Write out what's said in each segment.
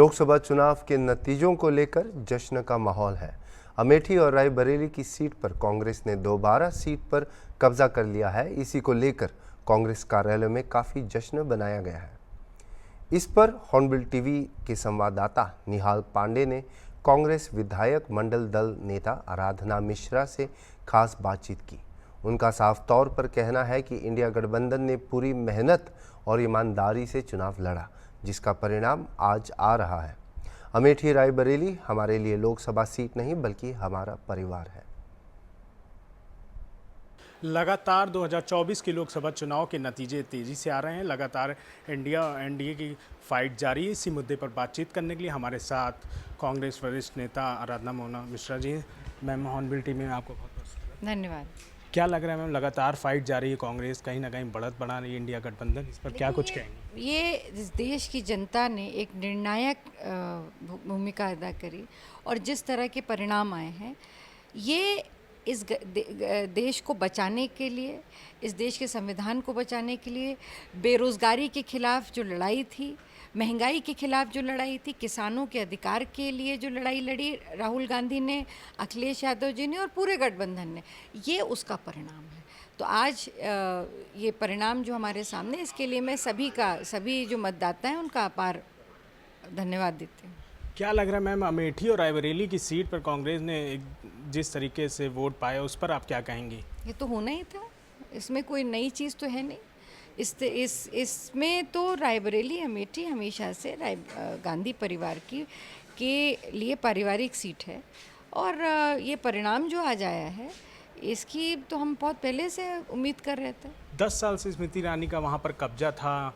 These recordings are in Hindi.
लोकसभा चुनाव के नतीजों को लेकर जश्न का माहौल है। अमेठी और रायबरेली की सीट पर कांग्रेस ने दोबारा सीट पर कब्जा कर लिया है। इसी को लेकर कांग्रेस कार्यालय में काफ़ी जश्न बनाया गया है। इस पर हॉर्नबिल टीवी के संवाददाता निहाल पांडे ने कांग्रेस विधायक मंडल दल नेता आराधना मिश्रा से खास बातचीत की। उनका साफ तौर पर कहना है कि इंडिया गठबंधन ने पूरी मेहनत और ईमानदारी से चुनाव लड़ा, जिसका परिणाम आज आ रहा है। अमेठी रायबरेली हमारे लिए लोकसभा सीट नहीं बल्कि हमारा परिवार है। लगातार 2024 के लोकसभा चुनाव के नतीजे तेज़ी से आ रहे हैं। लगातार एनडीए की फाइट जारी है। इसी मुद्दे पर बातचीत करने के लिए हमारे साथ कांग्रेस वरिष्ठ नेता आराधना मोना मिश्रा जी हैं। मैम, हॉर्नबिल टीवी में आपको बहुत बहुत धन्यवाद। क्या लग रहा है मैम, लगातार फाइट जारी है, कांग्रेस कहीं ना कहीं बढ़त बढ़ा रही है इंडिया गठबंधन, इस पर क्या कुछ कहेंगे? ये इस देश की जनता ने एक निर्णायक भूमिका अदा करी और जिस तरह के परिणाम आए हैं, ये इस देश को बचाने के लिए, इस देश के संविधान को बचाने के लिए, बेरोज़गारी के खिलाफ जो लड़ाई थी, महंगाई के खिलाफ जो लड़ाई थी, किसानों के अधिकार के लिए जो लड़ाई लड़ी राहुल गांधी ने, अखिलेश यादव जी ने और पूरे गठबंधन ने, ये उसका परिणाम है। तो आज ये परिणाम जो हमारे सामने, इसके लिए मैं सभी जो मतदाता हैं उनका अपार धन्यवाद देती हूँ। क्या लग रहा है मैम, अमेठी और रायबरेली की सीट पर कांग्रेस ने जिस तरीके से वोट पाया, उस पर आप क्या कहेंगी? ये तो होना ही था, इसमें कोई नई चीज़ तो है नहीं। इसमें तो रायबरेली अमेठी हमेशा से गांधी परिवार के लिए पारिवारिक सीट है और ये परिणाम जो आज आया है, इसकी तो हम बहुत पहले से उम्मीद कर रहे थे। 10 साल से स्मृति ईरानी का वहाँ पर कब्जा था,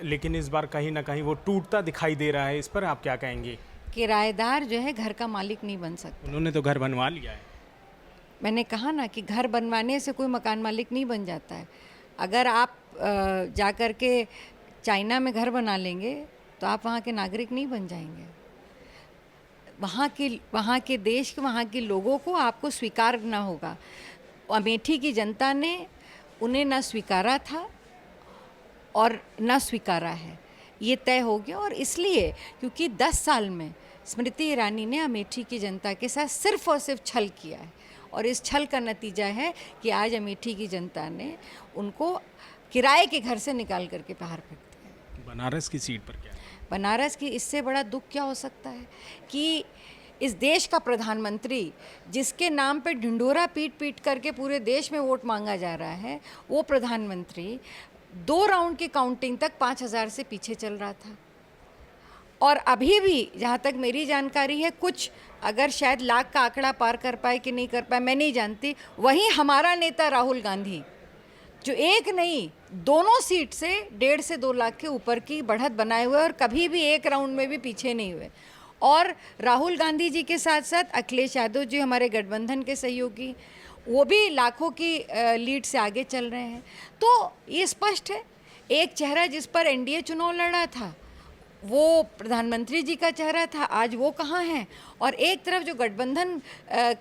लेकिन इस बार कहीं ना कहीं वो टूटता दिखाई दे रहा है, इस पर आप क्या कहेंगे? किराएदार जो है घर का मालिक नहीं बन सकता। उन्होंने तो घर बनवा लिया है। मैंने कहा ना कि घर बनवाने से कोई मकान मालिक नहीं बन जाता है। अगर आप जा कर के चाइना में घर बना लेंगे तो आप वहाँ के नागरिक नहीं बन जाएंगे। वहाँ के देश के, वहाँ के लोगों को आपको स्वीकारना होगा। अमेठी की जनता ने उन्हें ना स्वीकारा था और ना स्वीकारा है, ये तय हो गया। और इसलिए क्योंकि 10 साल में स्मृति ईरानी ने अमेठी की जनता के साथ सिर्फ और सिर्फ छल किया है और इस छल का नतीजा है कि आज अमेठी की जनता ने उनको किराए के घर से निकाल करके बाहर फेंक दिया। बनारस की सीट पर क्या? बनारस की इससे बड़ा दुख क्या हो सकता है कि इस देश का प्रधानमंत्री, जिसके नाम पे ढिंढोरा पीट पीट करके पूरे देश में वोट मांगा जा रहा है, वो प्रधानमंत्री 2 राउंड की काउंटिंग तक 5000 से पीछे चल रहा था। और अभी भी जहाँ तक मेरी जानकारी है, कुछ अगर शायद लाख का आंकड़ा पार कर पाए कि नहीं कर पाए मैं नहीं जानती। वहीं हमारा नेता राहुल गांधी, जो एक नहीं दोनों सीट से 1.5 से 2 लाख के ऊपर की बढ़त बनाए हुए और कभी भी एक राउंड में भी पीछे नहीं हुए। और राहुल गांधी जी के साथ साथ अखिलेश यादव जी, हमारे गठबंधन के सहयोगी, वो भी लाखों की लीड से आगे चल रहे हैं। तो ये स्पष्ट है, एक चेहरा जिस पर एनडीए चुनाव लड़ा था वो प्रधानमंत्री जी का चेहरा था, आज वो कहाँ हैं? और एक तरफ जो गठबंधन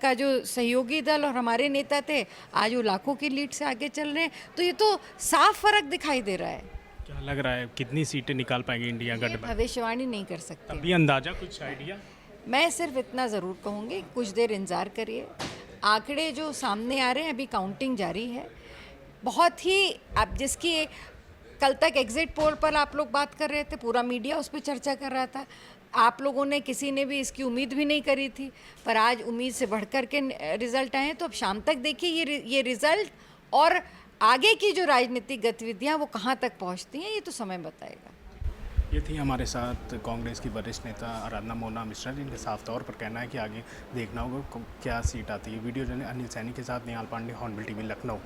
का जो सहयोगी दल और हमारे नेता थे, आज वो लाखों की लीड से आगे चल रहे हैं। तो ये तो साफ फर्क दिखाई दे रहा है। क्या लग रहा है कितनी सीटें निकाल पाएंगे इंडिया गठबंधन? भविष्यवाणी नहीं कर सकते। अभी अंदाजा, कुछ आइडिया? मैं सिर्फ इतना ज़रूर कहूँगी, कुछ देर इंतज़ार करिए। आंकड़े जो सामने आ रहे हैं, अभी काउंटिंग जारी है। बहुत ही अब जिसकी कल तक एग्जिट पोल पर आप लोग बात कर रहे थे, पूरा मीडिया उस पर चर्चा कर रहा था, आप लोगों ने किसी ने भी इसकी उम्मीद भी नहीं करी थी, पर आज उम्मीद से बढ़कर के रिज़ल्ट आए हैं। तो अब शाम तक देखिए ये रिज़ल्ट और आगे की जो राजनीतिक गतिविधियां वो कहां तक पहुंचती हैं, ये तो समय बताएगा। ये थी हमारे साथ कांग्रेस की वरिष्ठ नेता आराधना मोना मिश्रा, जिनके साफ तौर पर कहना है कि आगे देखना होगा क्या सीट आती है। वीडियो जो अनिल सैनी के साथ निहाल पांडे, हॉर्नबिल टीवी, लखनऊ।